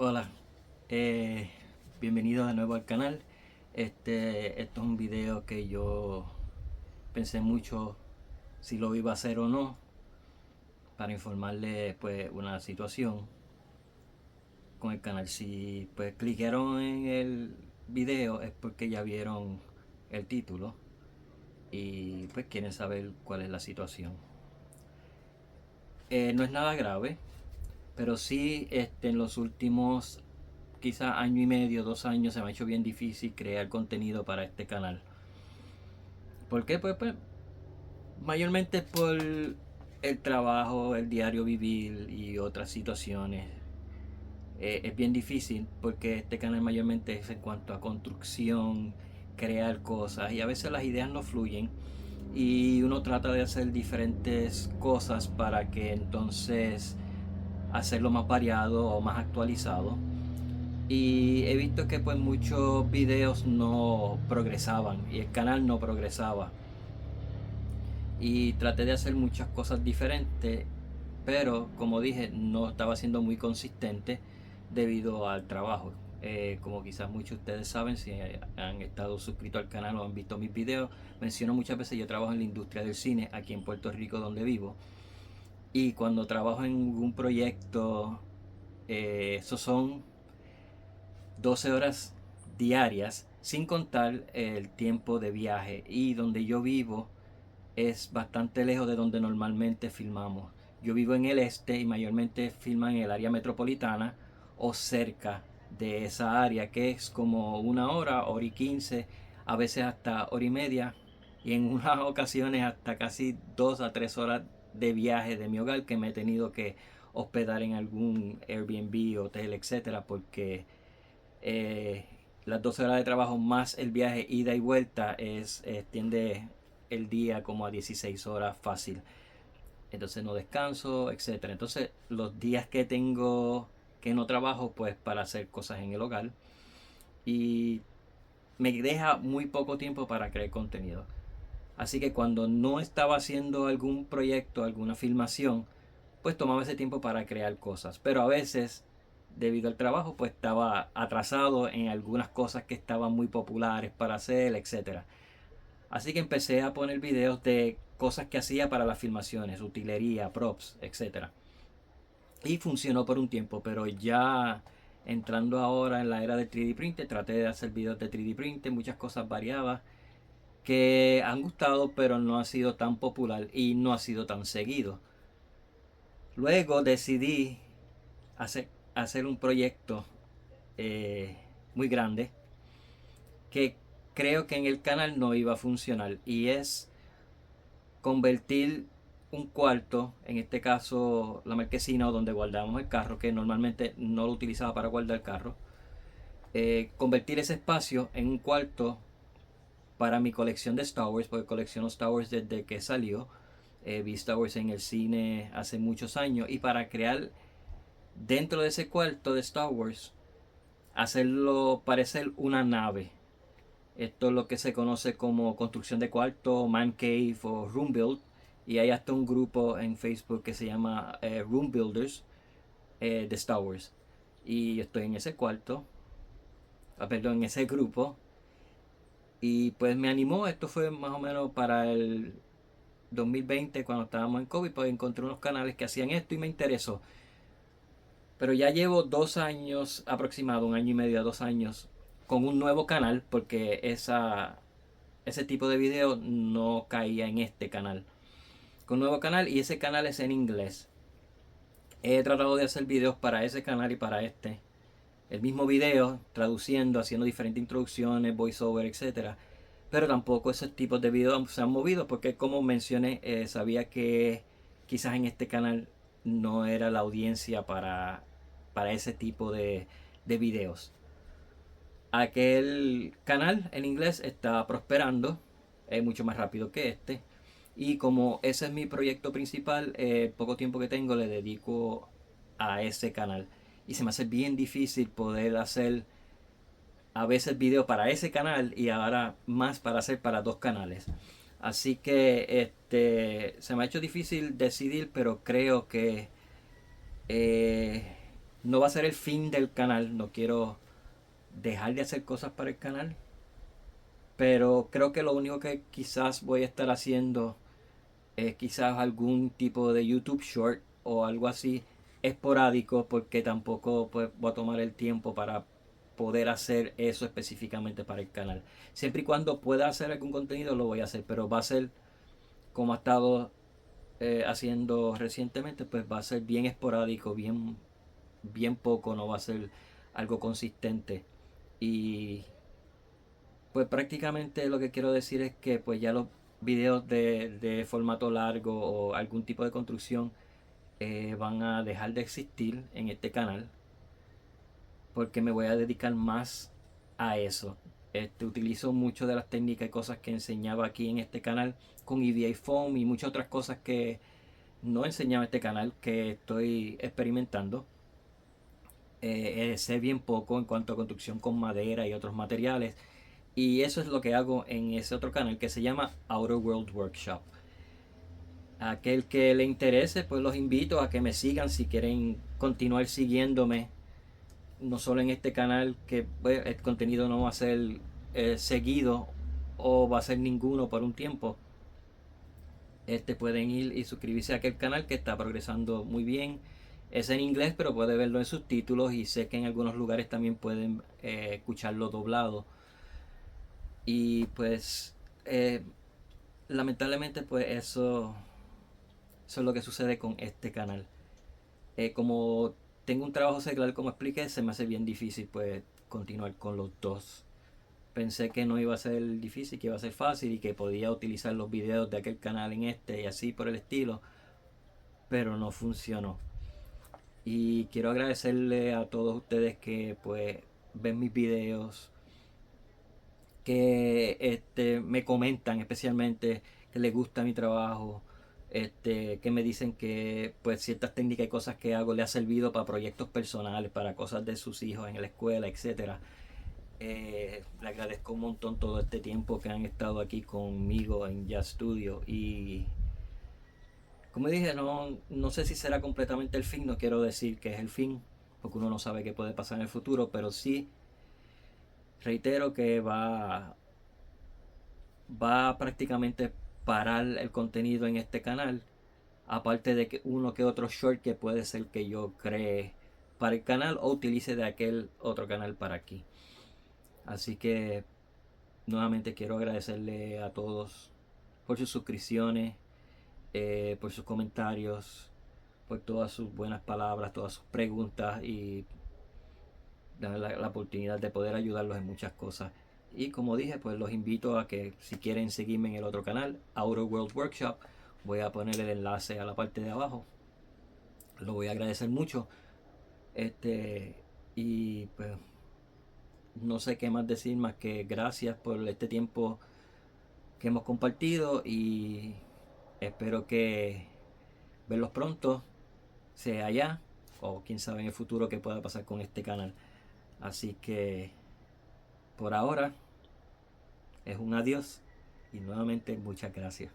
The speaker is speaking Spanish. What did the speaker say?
Hola, eh, bienvenido de nuevo al canal. Esto es un video que yo pensé mucho si lo iba a hacer o no para informarle pues una situación con el canal. Si pues clicaron en el video es porque ya vieron el título y pues quieren saber cuál es la situación. No es nada grave, pero sí en los últimos quizá año y medio, 2 años se me ha hecho bien difícil crear contenido para este canal. ¿Por qué? Pues mayormente por el trabajo, el diario vivir y otras situaciones. Es bien difícil porque este canal mayormente es en cuanto a construcción, crear cosas y a veces las ideas no fluyen y uno trata de hacer diferentes cosas para que entonces hacerlo más variado o más actualizado. Y he visto que pues muchos videos no progresaban y el canal no progresaba. Y traté de hacer muchas cosas diferentes, pero como dije, no estaba siendo muy consistente debido al trabajo. Como quizás muchos de ustedes saben, si han estado suscritos al canal o han visto mis videos, menciono muchas veces yo trabajo en la industria del cine aquí en Puerto Rico donde vivo. Y cuando trabajo en un proyecto, esos son 12 horas diarias, sin contar el tiempo de viaje. Y donde yo vivo es bastante lejos de donde normalmente filmamos. Yo vivo en el este y mayormente filman en el área metropolitana o cerca de esa área, que es como una hora, hora y 15, a veces hasta hora y media, y en unas ocasiones hasta casi 2 a 3 horas de viaje de mi hogar, que me he tenido que hospedar en algún Airbnb, hotel, etcétera, porque eh, las 12 horas de trabajo más el viaje ida y vuelta extiende el día como a 16 horas fácil. Entonces no descanso, etcétera. Entonces los días que tengo que no trabajo, pues para hacer cosas en el hogar, y me deja muy poco tiempo para crear contenido. Así que cuando no estaba haciendo algún proyecto, alguna filmación, pues tomaba ese tiempo para crear cosas. Pero a veces, debido al trabajo, pues estaba atrasado en algunas cosas que estaban muy populares para hacer, etcétera. Así que empecé a poner videos de cosas que hacía para las filmaciones, utilería, props, etcétera. Y funcionó por un tiempo, pero ya entrando ahora en la era del 3D print, traté de hacer videos de 3D print, muchas cosas variadas que han gustado, pero no ha sido tan popular y no ha sido tan seguido. Luego decidí hacer, hacer un proyecto eh, muy grande que creo que en el canal no iba a funcionar, y es convertir un cuarto, en este caso la marquesina o donde guardábamos el carro, que normalmente no lo utilizaba para guardar el carro, convertir ese espacio en un cuarto para mi colección de Star Wars, porque colecciono Star Wars desde que salió. Vi Star Wars en el cine hace muchos años, y para crear dentro de ese cuarto de Star Wars, hacerlo parecer una nave. Esto es lo que se conoce como construcción de cuarto, man cave o room build. Y hay hasta un grupo en Facebook que se llama Room Builders de Star Wars. Y yo estoy en ese cuarto, perdón, en ese grupo. Y pues me animó, esto fue más o menos para el 2020 cuando estábamos en COVID, pues encontré unos canales que hacían esto y me interesó. Pero ya llevo 2 años aproximado, un año y medio a 2 años, con un nuevo canal, porque ese tipo de video no caía en este canal. Con un nuevo canal, y ese canal es en inglés. He tratado de hacer videos para ese canal y para este. El mismo video, traduciendo, haciendo diferentes introducciones, voiceover, etcétera. Pero tampoco esos tipos de videos se han movido porque, como mencioné, sabía que quizás en este canal no era la audiencia para ese tipo de videos. Aquel canal en inglés está prosperando mucho más rápido que este. Y como ese es mi proyecto principal, poco tiempo que tengo le dedico a ese canal. Y se me hace bien difícil poder hacer a veces video para ese canal y ahora más para hacer para dos canales. Así que se me ha hecho difícil decidir, pero creo que eh, no va a ser el fin del canal, no quiero dejar de hacer cosas para el canal, pero creo que lo único que quizás voy a estar haciendo es quizás algún tipo de YouTube Short o algo así esporádico, porque tampoco pues, voy a tomar el tiempo para poder hacer eso específicamente para el canal. Siempre y cuando pueda hacer algún contenido lo voy a hacer, pero va a ser como ha estado haciendo recientemente, pues va a ser bien esporádico, bien poco, no va a ser algo consistente. Y pues prácticamente lo que quiero decir es que pues ya los videos de formato largo o algún tipo de construcción van a dejar de existir en este canal, porque me voy a dedicar más a eso. Utilizo mucho de las técnicas y cosas que enseñaba aquí en este canal con EVA Foam y muchas otras cosas que no enseñaba en este canal, que estoy experimentando. Sé bien poco en cuanto a construcción con madera y otros materiales, y eso es lo que hago en ese otro canal que se llama Outer World Workshop. Aquel que le interese, pues los invito a que me sigan si quieren continuar siguiéndome, no solo en este canal, que pues, el contenido no va a ser seguido o va a ser ninguno por un tiempo. Pueden ir y suscribirse a aquel canal que está progresando muy bien. Es en inglés, pero puede verlo en subtítulos, y sé que en algunos lugares también pueden escucharlo doblado. Y pues eh, lamentablemente pues eso es lo que sucede con este canal. Como tengo un trabajo secular, como expliqué, se me hace bien difícil pues continuar con los dos. Pensé que no iba a ser difícil, que iba a ser fácil y que podía utilizar los videos de aquel canal en este y así por el estilo, pero no funcionó. Y quiero agradecerle a todos ustedes que pues ven mis videos, que me comentan especialmente que les gusta mi trabajo, que me dicen que pues ciertas técnicas y cosas que hago le ha servido para proyectos personales, para cosas de sus hijos en la escuela, etcétera. Le agradezco un montón todo este tiempo que han estado aquí conmigo en Jazz Studio, y como dije, no sé si será completamente el fin, no quiero decir que es el fin, porque uno no sabe qué puede pasar en el futuro, pero sí reitero que va a prácticamente parar el contenido en este canal, aparte de que uno que otro short que puede ser que yo cree para el canal o utilice de aquel otro canal para aquí. Así que nuevamente quiero agradecerle a todos por sus suscripciones, por sus comentarios, por todas sus buenas palabras, todas sus preguntas, y la oportunidad de poder ayudarlos en muchas cosas. Y como dije, pues los invito a que si quieren seguirme en el otro canal, Outer World Workshop, voy a poner el enlace a la parte de abajo. Lo voy a agradecer mucho. Este, y pues no sé qué más decir más que gracias por este tiempo que hemos compartido, y espero que verlos pronto, sea allá o quién sabe en el futuro qué pueda pasar con este canal. Así que por ahora es un adiós y nuevamente muchas gracias.